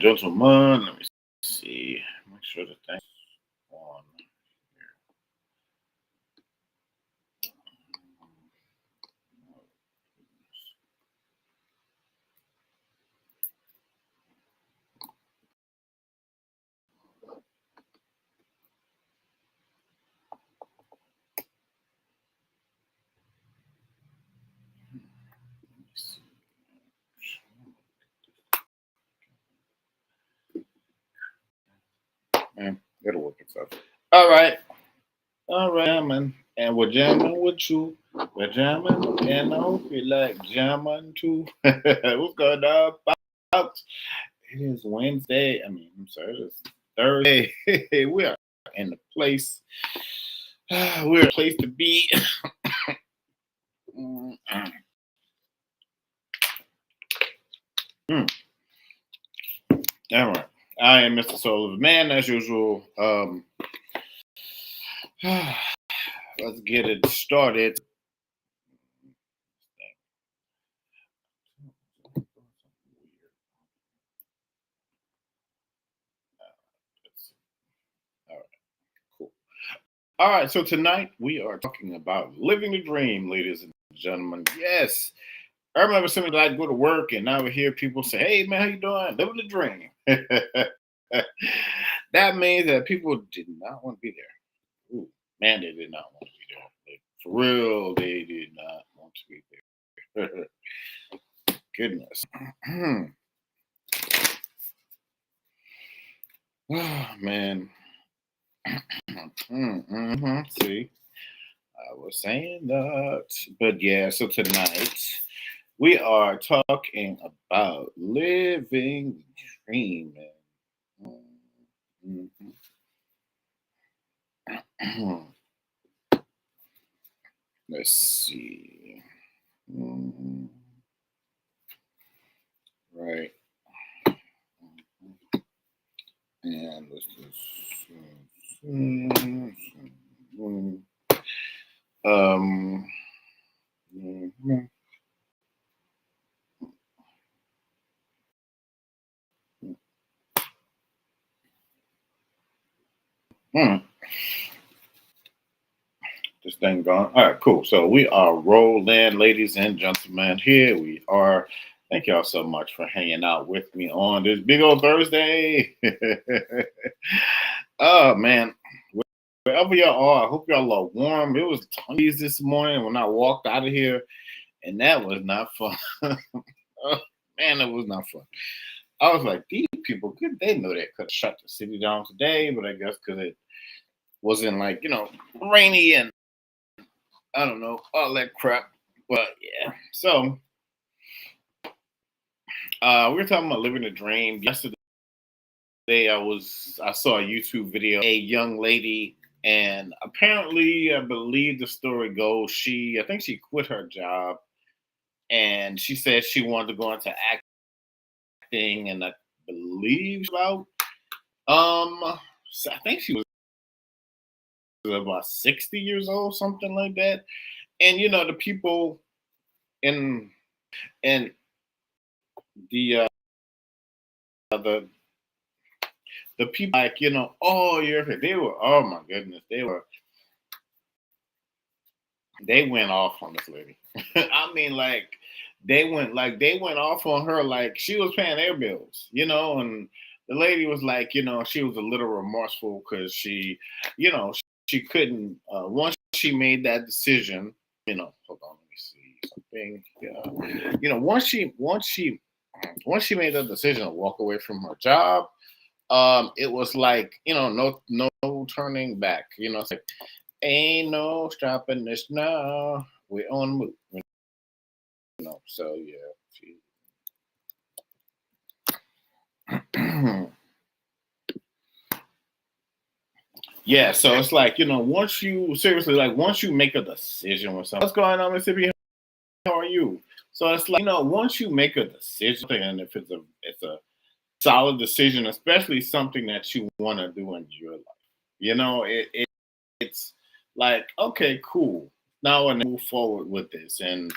Gentlemen, let me see. Make sure the thing's on. It'll work itself. All right. All right, jamming. And we're jamming with you. We're jamming. And I hope you like jamming too. What's going on, folks? It is Wednesday. I'm sorry, it is Thursday. We are in the place. We're a place to be. Mm. All right. I am Mr. Soul of the Man, as usual. Let's get it started. All right, cool. All right, so tonight we are talking about living the dream, ladies and gentlemen. Yes, I remember something like go to work and I would hear people say, "Hey man, how you doing? Living the dream." That means that people did not want to be there. Ooh, man, they did not want to be there. Like, for real, they did not want to be there. Goodness. Oh, man. See, I was saying that. But yeah, so tonight we are talking about living the dream. Mhm. Let's see. Mhm. Right. And let's just. Um. mhm. Hmm. This thing gone. All right, cool. So we are rolling, ladies and gentlemen. Here we are. Thank y'all so much for hanging out with me on this big old Thursday. Oh man, wherever y'all are, I hope y'all are warm. It was 20s this morning when I walked out of here, and that was not fun. Oh, man, that was not fun. I was like, these people, good, they know they could have shut the city down today, but I guess because it wasn't like rainy and I don't know all that crap. But yeah, so we were talking about living a dream. Yesterday, I saw a YouTube video, a young lady, and apparently, I believe the story goes, I think she quit her job, and she said she wanted to go into acting, and I believe about so I think she was about 60 years old, something like that. And the people in and the the people like oh you're here. They were, oh my goodness, they went off on this lady. I mean, they went off on her like she was paying their bills, and the lady was like, she was a little remorseful because you know she couldn't once she made that decision. Hold on, let me see something. Yeah, once she made that decision to walk away from her job, it was like, no turning back. It's like ain't no stopping this now. We're on the move. So yeah. Yeah, so it's like, once you seriously, like, once you make a decision with something, what's going on, Mississippi? How are you? So it's like, once you make a decision, and if it's a solid decision, especially something that you want to do in your life, it's like, okay, cool. Now I want to move forward with this. And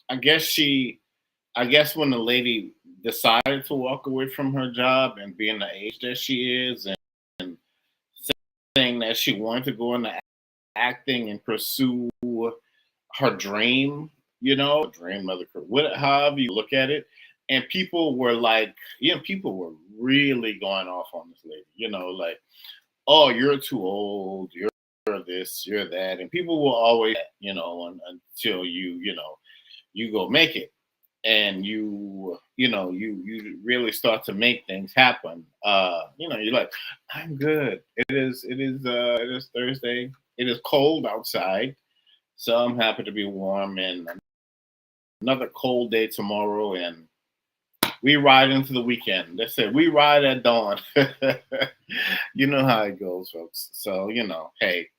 I guess I guess when the lady decided to walk away from her job and being the age that she is, and saying that she wanted to go into acting and pursue her dream, dream of the career, however you look at it. And people were like, people were really going off on this lady, like, oh, you're too old, you're this, you're that. And people will always, until you go make it, and you really start to make things happen. You're like, I'm good. It is Thursday. It is cold outside, so I'm happy to be warm, and another cold day tomorrow, and we ride into the weekend. They said we ride at dawn. You know how it goes, folks. So, hey,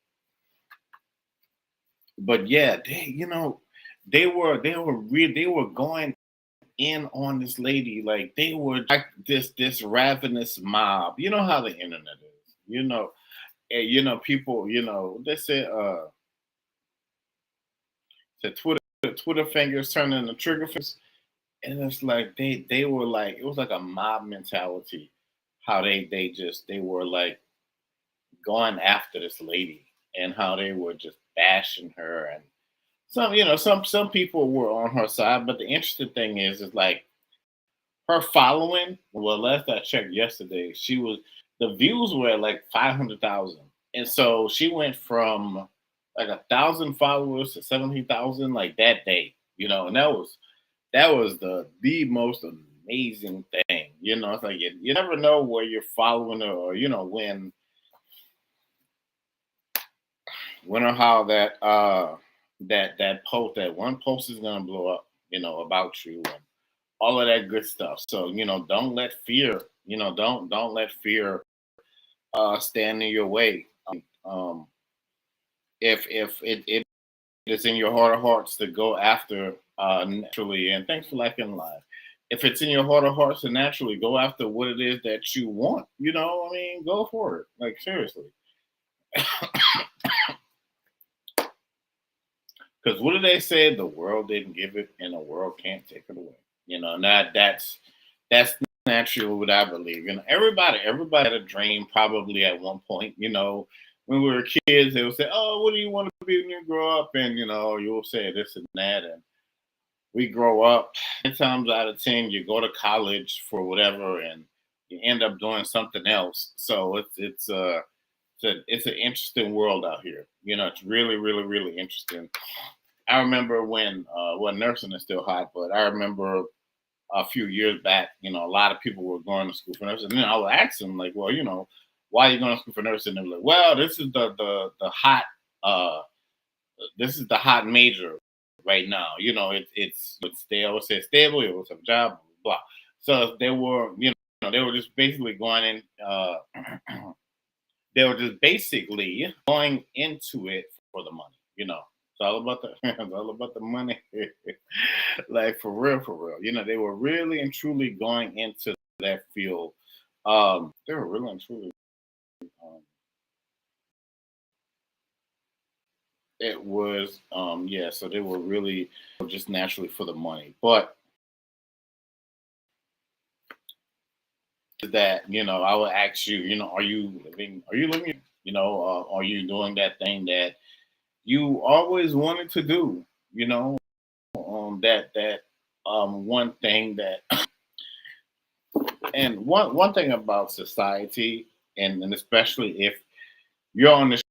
but yeah, they were going in on this lady, like they were like this ravenous mob. You know how the internet is. People, they said Twitter fingers turn into trigger fingers. And it's like they were like, it was like a mob mentality, how they were like going after this lady, and how they were just bashing her. And some people were on her side, but the interesting thing is like her following. Well, last I checked yesterday, the views were at like 500,000, and so she went from like 1,000 followers to 17,000 like that day. And that was the most amazing thing. It's like you never know where you're following, or when or how that one post is gonna blow up, about you, and all of that good stuff. So don't let fear, don't let fear stand in your way. Um, if it is in your heart of hearts to go after naturally, and thanks for liking live. If it's in your heart of hearts to naturally go after what it is that you want, go for it. Like, seriously. Because what do they say? The world didn't give it, and the world can't take it away. And that's naturally what I believe. Everybody had a dream probably at one point. When we were kids, they would say, "Oh, what do you want to be when you grow up?" And you'll say this and that, and we grow up. 10 times out of 10, you go to college for whatever, and you end up doing something else. So it's an interesting world out here. It's really, really, really interesting. I remember when nursing is still hot, but I remember a few years back, a lot of people were going to school for nursing. And then I would ask them, like, well, why are you going to school for nursing? And they're like, well, uh this is the hot major right now. It's they always say stable, you always have a job, blah. So they were just basically going in they were just basically going into it for the money. It's all about the it's all about the money. Like, for real, for real. They were really and truly going into that field. They were really and truly um, it was yeah, so they were really just naturally for the money. But that, I would ask you, are you living, are you doing that thing that you always wanted to do? That one thing that and one thing about society, and especially if you're on this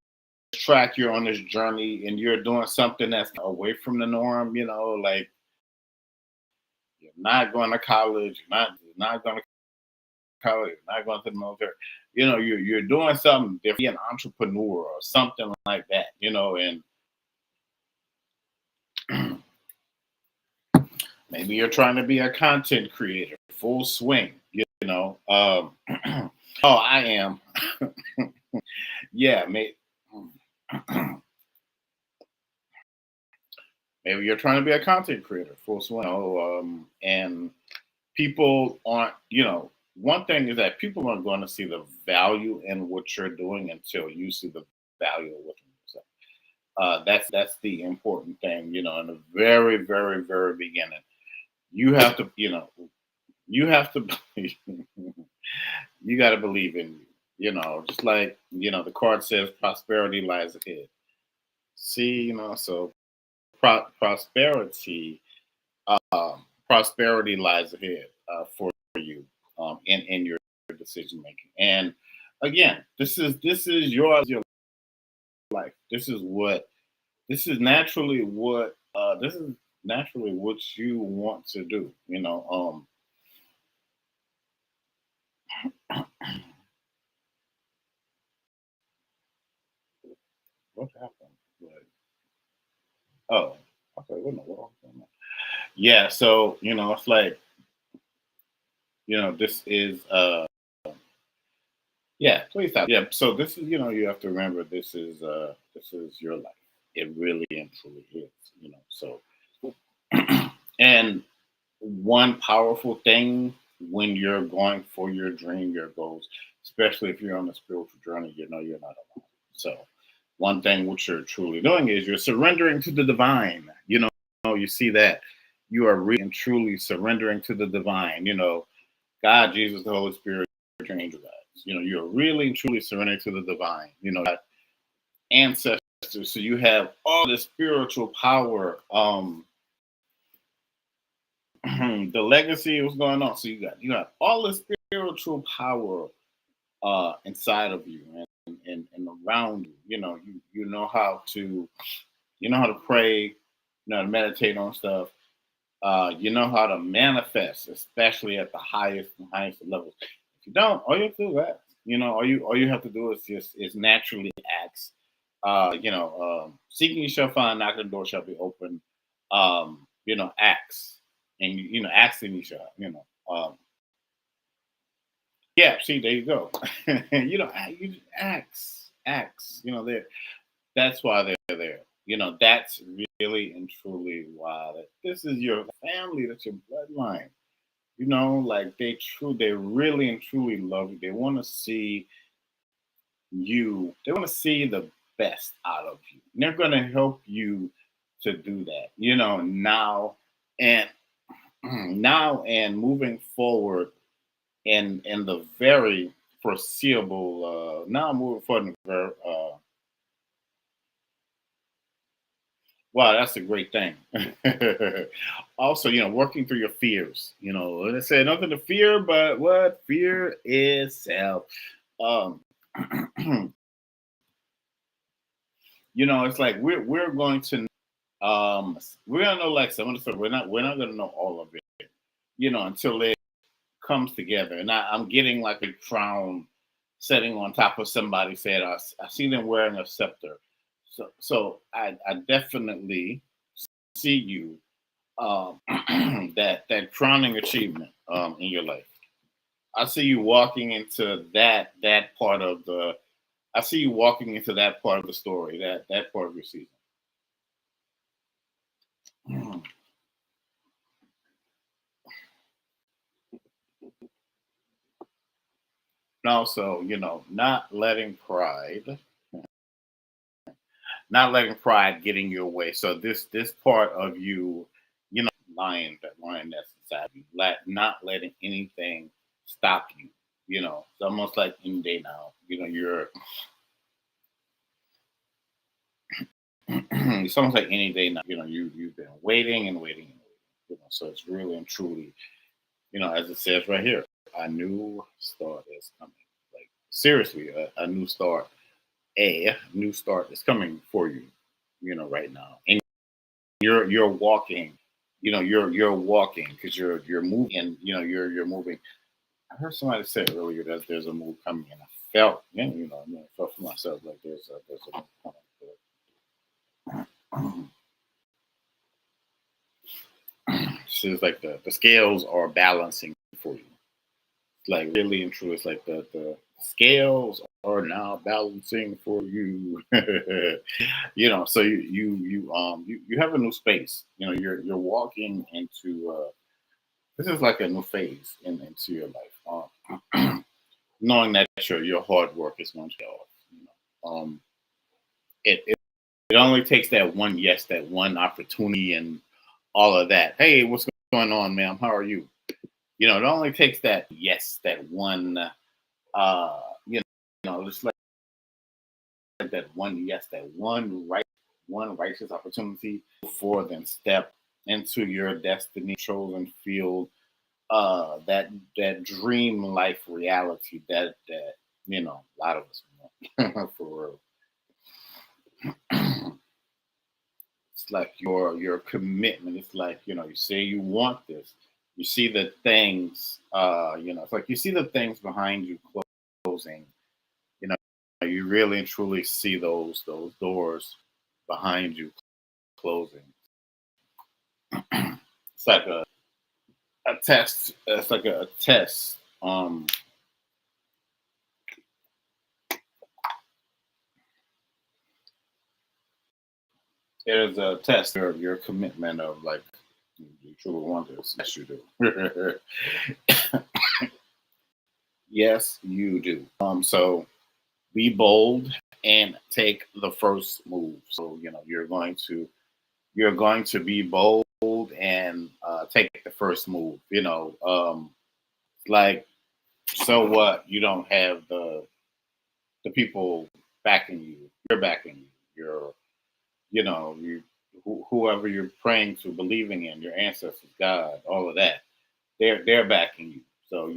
track, you're on this journey, and you're doing something that's away from the norm, like you're not going to college, you're not going to college, you're not going to the military. You're doing something different, be an entrepreneur or something like that, and maybe you're trying to be a content creator, full swing, oh, I am. Yeah, maybe you're trying to be a content creator, full swing. And people aren't, one thing is that people aren't going to see the value in what you're doing until you see the value of what you're doing. That's the important thing, in the very, very, very beginning. You have to, You have to believe. You got to believe in you. Just like the card says, prosperity lies ahead. See, so prosperity, prosperity lies ahead for you in your decision making. And again, this is your life. This is naturally what you want to do. What happened? Like, oh, okay, what in the world? Yeah, so it's like this is yeah, please stop. Yeah, so this is you have to remember this is your life. It really and truly is. So and one powerful thing when you're going for your dream, your goals, especially if you're on a spiritual journey, you're not alone. So one thing which you're truly doing is you're surrendering to the divine. You see that you are really and truly surrendering to the divine. God, Jesus, the Holy Spirit, your angel guides. You're really and truly surrendering to the divine. Ancestors. So you have all the spiritual power. The legacy, what's going on? So you got all the spiritual power inside of you and around you. You know how to pray, how to meditate on stuff. You know how to manifest, especially at the highest levels. If you don't, all you have to do is ask. All you have to do is naturally ask. Seeking you shall find, knocking the door shall be open. Ask, and asking you shall. Yeah. See, there you go. You just ask. That's why they're there. That's really and truly why this is your family. That's your bloodline. Like they really and truly love you. They want to see you. They want to see the best out of you. And they're going to help you to do that. And now and moving forward in the very foreseeable. Now moving forward in the very. Wow, that's a great thing. Also, working through your fears. They say nothing to fear, but what fear is self. Um, it's like we're going to we're gonna know like some of the stuff. We're not gonna know all of it. Until it comes together. And I'm getting like a crown sitting on top of somebody said I see them wearing a scepter. So I definitely see you that crowning achievement in your life. I see you walking into that part of the. I see you walking into that part of the story, that part of your season. And also, not letting pride get in your way. So this part of you, that lion that's inside you, not letting anything stop you. It's almost like any day now. You're it's almost like any day now. You've been waiting and waiting and waiting. So it's really and truly, as it says right here, a new start is coming. Like seriously, a new start. A new start is coming for you. Right now, and you're walking. You're walking because you're moving. And, you're moving. I heard somebody say earlier that there's a move coming, and I felt, I felt for myself like there's a move coming. Seems like the scales are balancing for you. Like really and truly, it's like the scales are now balancing for you. So you have a new space. You're walking into this is like a new phase into your life. Knowing that your hard work is going to pay off. It only takes that one yes, that one opportunity, and all of that. Hey, what's going on, ma'am? How are you? It only takes that yes, that one, uh, you just like that one yes, that one righteous opportunity for them step into your destiny chosen field, that dream life reality that a lot of us want for real. It's like your commitment. It's like, you say you want this. You see the things, it's like you see the things behind you closing. You know, you really and truly see those doors behind you closing. It's like a test. It's like a test. It is a test of your commitment of like you truly want this. Yes, you do. Yes, you do. So be bold and take the first move. So you're going to be bold and take the first move. Like, so what? You don't have the people backing you. You're backing you. Whoever you're praying to, believing in, your ancestors, God, all of that. They're backing you. So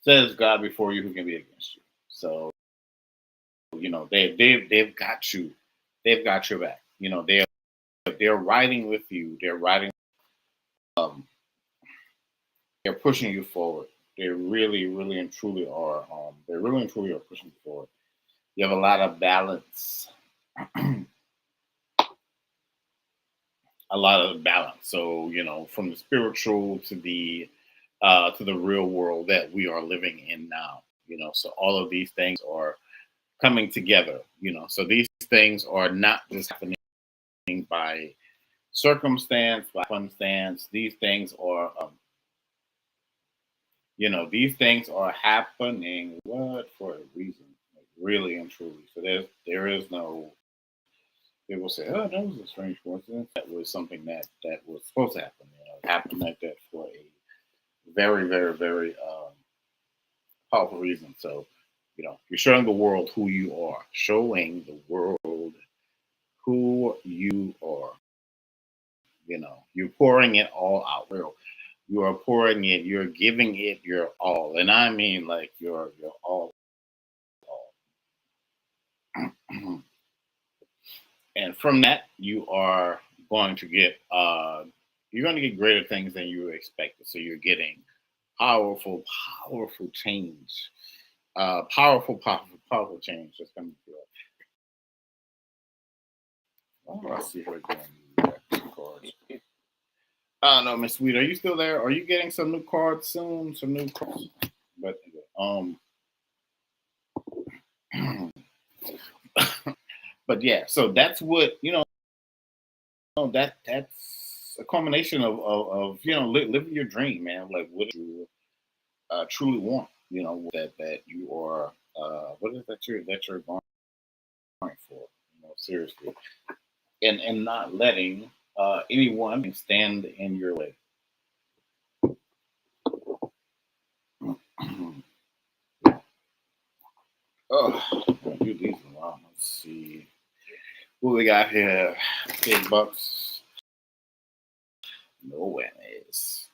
says God before you, who can be against you. So they've got you. They've got your back. They're riding with you. They're riding. Um, they're pushing you forward. They really, really and truly are. They really and truly are pushing you forward. You have a lot of balance. A lot of balance. So from the spiritual to the real world that we are living in now. So all of these things are coming together. So these things are not just happening by circumstance, by circumstance. These things are happening what for a reason, like, really and truly. So there is no. People say, "Oh, that was a strange coincidence." That was something that was supposed to happen. It happened like that for a very, very, very powerful reason. So, you're showing the world who you are. Showing the world who you are. You're pouring it all out. Real. You are pouring it. You're giving it your all, and I mean like your all. And from that, going to get you're going to get greater things than you expected. So you're getting powerful, powerful change. Powerful, powerful, powerful change that's coming through. Oh, I see her doing some cards. I don't know, Miss Sweet. Are you still there? Are you getting some new cards soon? Some new cards? But but yeah. So that's what that's a combination of living your dream, man. Like what you truly want. That you are. What is that you're going for? Seriously, and not letting anyone stand in your way. Oh, do these. Wow. Let's see. What we got here? Big bucks. No whammies.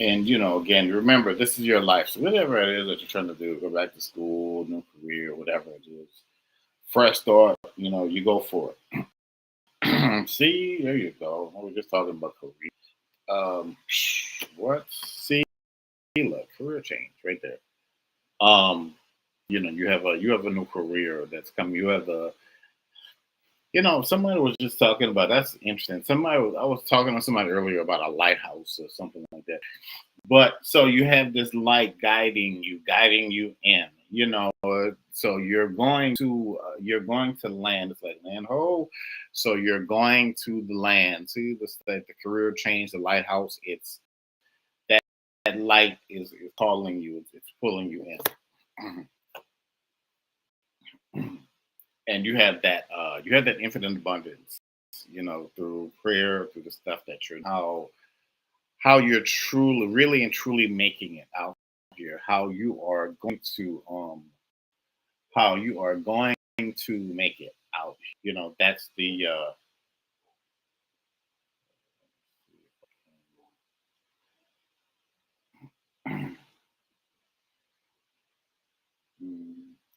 And again, remember, this is your life. So whatever it is that you're trying to do, go back to school, new career, whatever it is, fresh start. You go for it. See, there you go. We were just talking about career. What? See, look, career change right there. Um, you have a new career that's coming. You have a somebody was just talking about that's interesting. I was talking to somebody earlier about a lighthouse or something like that. But so you have this light guiding you in. So you're going to land. It's like land ho. So you're going to the land. See the career change, the lighthouse. It's that light is calling you. It's pulling you in. And you have that infinite abundance. through prayer, through the stuff that you're how you're truly, really and truly making it out here, how you are going to make it out. That's the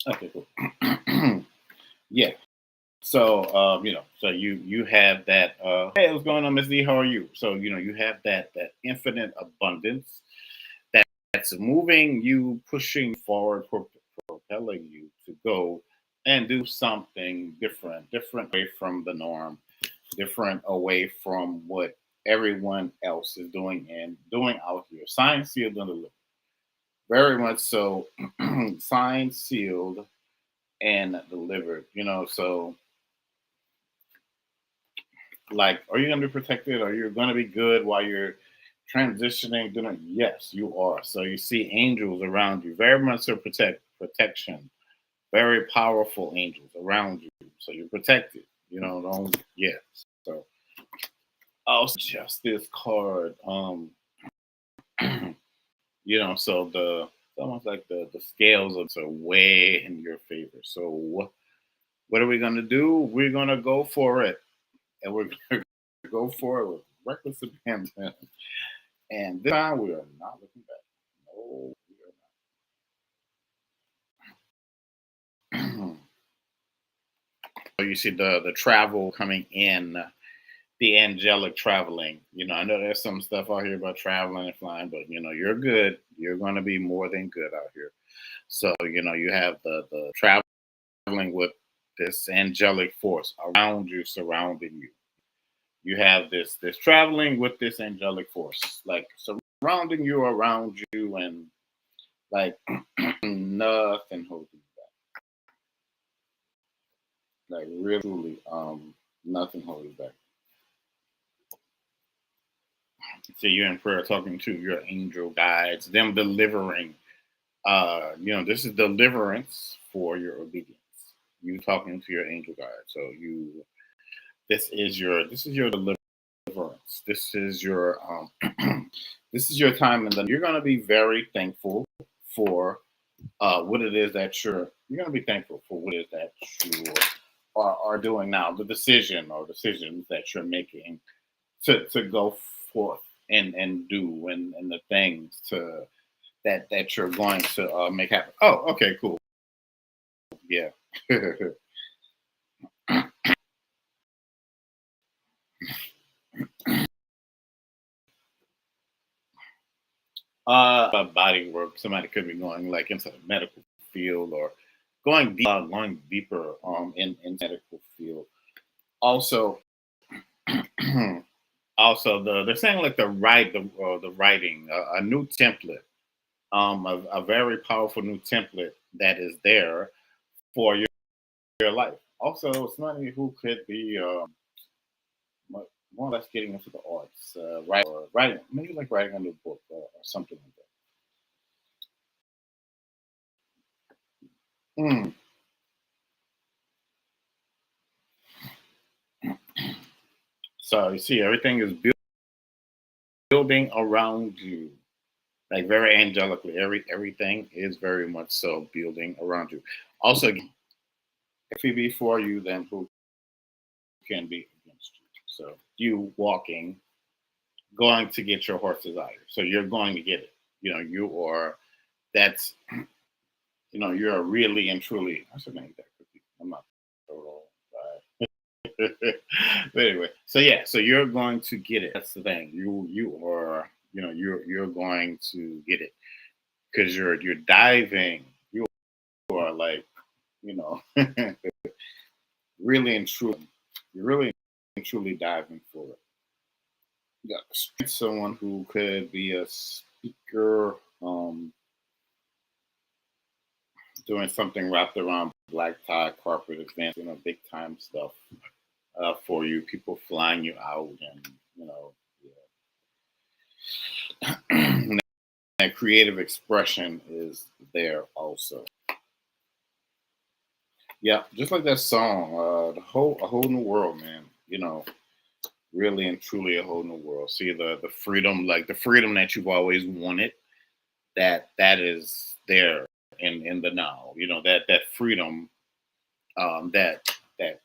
okay, cool. Yeah. So so you have that. Hey, what's going on, Miss D? How are you? So you have that infinite abundance that's moving you, pushing forward, propelling you to go and do something different away from the norm, different away from what everyone else is doing and doing out here. Signed, sealed, and delivered. Very much so. Signed, sealed, and delivered. So like, are you going to be protected? Are you going to be good while you're transitioning? Yes, you are. So you see angels around you, very much so protection, very powerful angels around you. So you're protected. Don't yes. So also justice card. So it's almost like the scales are way in your favor. So what are we gonna do? We're gonna go for it, and we're gonna go for it with reckless abandon. And this time we are not looking back. No, we are not. So you see the travel coming in, the angelic traveling. I know there's some stuff out here about traveling and flying, but you're good. You're going to be more than good out here. So you have the traveling with this angelic force around you, surrounding you. You have this traveling with this angelic force, like surrounding you, around you, and like nothing holding you back. Like really, nothing holding you back. So you're in prayer, talking to your angel guides, them delivering. This is deliverance for your obedience. You talking to your angel guide. So this is your deliverance. This is your this is your time, and then you're going to be very thankful for what it is that you're going to be thankful for what it is that you are doing now, the decision or decisions that you're making to go forth and do and the things that you're going to make happen. Oh, okay, cool. Yeah. Body work. Somebody could be going like into the medical field or going deeper in medical field. Also, also they're saying like the writing a new template, a very powerful new template that is there for your life. Also, somebody who could be more or less getting into the arts, writing, maybe like writing a new book or something like that. So you see, everything is building around you, like very angelically. Everything is very much so building around you. Also, if he be for you, then who can be against you? So you walking, going to get your heart's desire. So you're going to get it. You are. That's you're really and truly. I should make that cookie. I'm not total. But anyway, so yeah, so you're going to get it. That's the thing. You are. You're going to get it because you're diving. You are like you know really and truly. You're really and truly diving for it. You got someone who could be a speaker, doing something wrapped around black tie, corporate events, big time stuff for you. People flying you out, and yeah. that creative expression is there also. Yeah, just like that song, a whole new world, man. really and truly a whole new world. See the freedom, like the freedom that you've always wanted, that is there in the now. You know, that freedom, that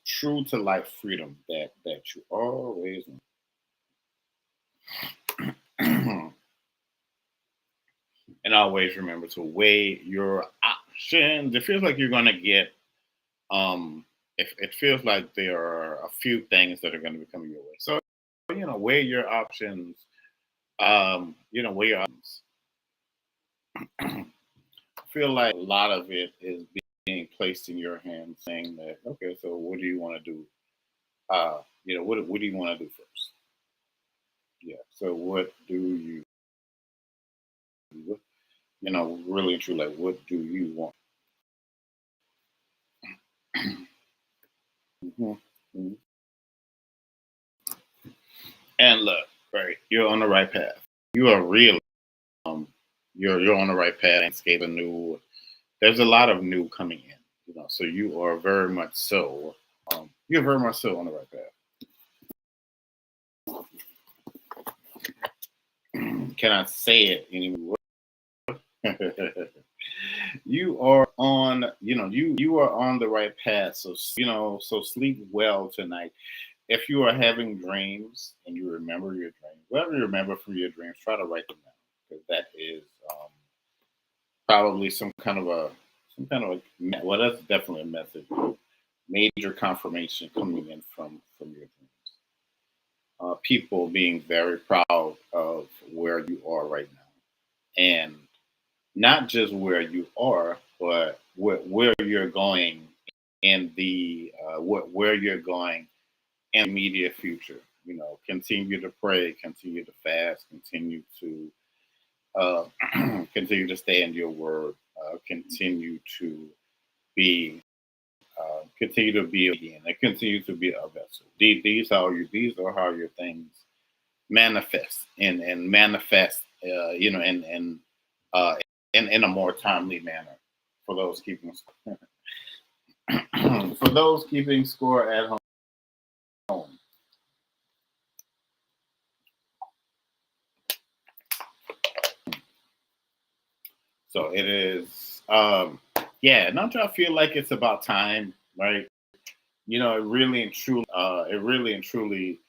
true to life freedom that you always want. And always remember to weigh your options. It feels like you're gonna get it feels like there are a few things that are going to be coming your way. So, weigh your options. Weigh your options. I feel like a lot of it is being placed in your hands, saying that, okay, so what do you want to do? What do you want to do first? Yeah. So what do you, really and truly, like, what do you want? Mhm. Mhm. And look, right, you're on the right path. You are really, um, you're on the right path. Landscape a new. There's a lot of new coming in. So you are very much so. You're very much so on the right path. Can I say it anymore? You are on. You are on the right path. So so sleep well tonight. If you are having dreams and you remember your dreams, whatever you remember from your dreams, try to write them down, because that is probably some kind of well, that's definitely a message. Major confirmation coming in from your dreams. People being very proud of where you are right now, and not just where you are, but where you're going in the where you're going in the immediate future. Continue to pray, continue to fast, continue to uh, continue to stay in your word, continue to be continue to be again and continue to be a vessel. These are how your things manifest and manifest uh, in a more timely manner for those keeping for those keeping score at home. So it is yeah, don't y'all feel like it's about time, right? It really and truly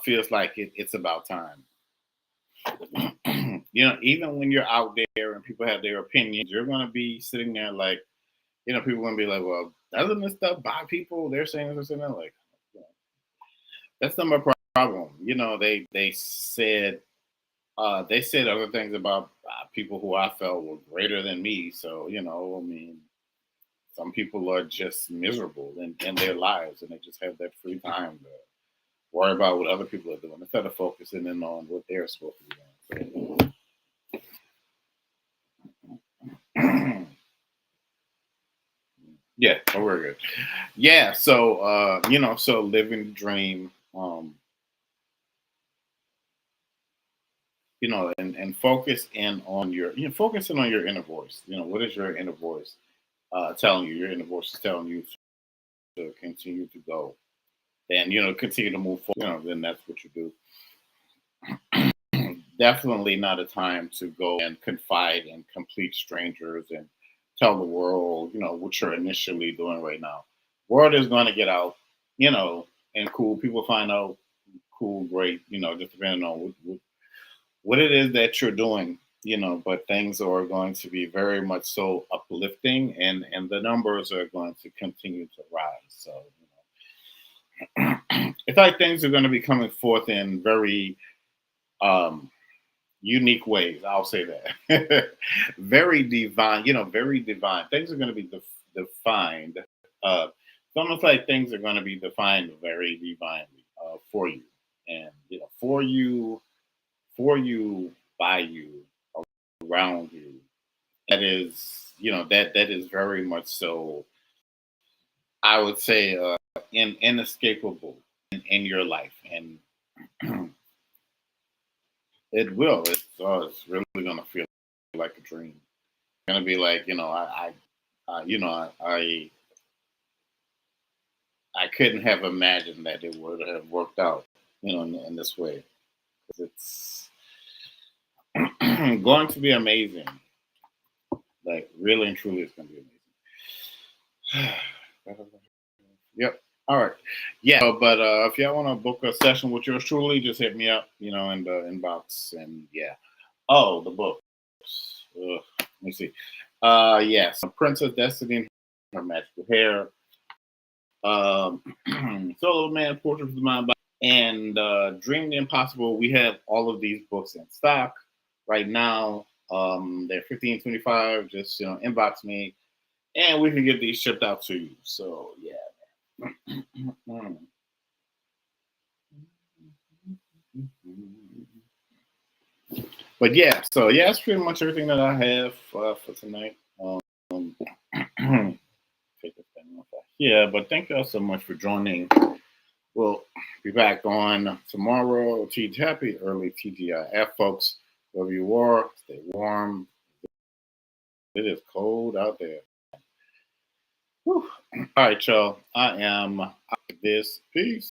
feels like it's about time. Even when you're out there and people have their opinions, you're going to be sitting there like, people are going to be like, well, doesn't this stuff by people? They're saying this and that. Like, you know, that's not my problem. They said other things about people who I felt were greater than me. So, I mean, some people are just miserable in their lives and they just have that free time to worry about what other people are doing instead of focusing in on what they're supposed to be doing. So, yeah, oh, we're good. Yeah, so so living the dream, and focus in on focusing on your inner voice. What is your inner voice telling you? Your inner voice is telling you to continue to go and continue to move forward. Then that's what you do. Definitely not a time to go and confide in complete strangers and tell the world, what you're initially doing right now. Word is going to get out, and cool. People find out, cool, great, just depending on what it is that you're doing, but things are going to be very much so uplifting, and the numbers are going to continue to rise. So, it's like things are going to be coming forth in very um, unique ways. I'll say that. Very divine, very divine. Things are going to be defined. It's almost like things are going to be defined very divinely for you, and for you, by you, around you. That is, that is very much so. I would say inescapable in your life, and it will. It's really gonna feel like a dream. It's gonna be like I couldn't have imagined that it would have worked out. in this way. 'Cause it's going to be amazing. Like really and truly, it's going to be amazing. Yep. All right. Yeah. But if y'all want to book a session with yours truly, just hit me up, in the inbox. And yeah. Oh, the books. Let me see. Yes. Princess Destiny and Her Magical Hair. Um, Solo Man, Portrait of the Mind, and Dream the Impossible. We have all of these books in stock right now. They're 15.25. Just inbox me, and we can get these shipped out to you. So yeah. But yeah, so yeah, that's pretty much everything that I have for tonight. Take this thing off. Yeah, but thank y'all so much for joining. We'll be back on tomorrow. Happy early TGIF, folks. Wherever you are, stay warm. It is cold out there. Whew. All right, y'all. I am out of this. Peace.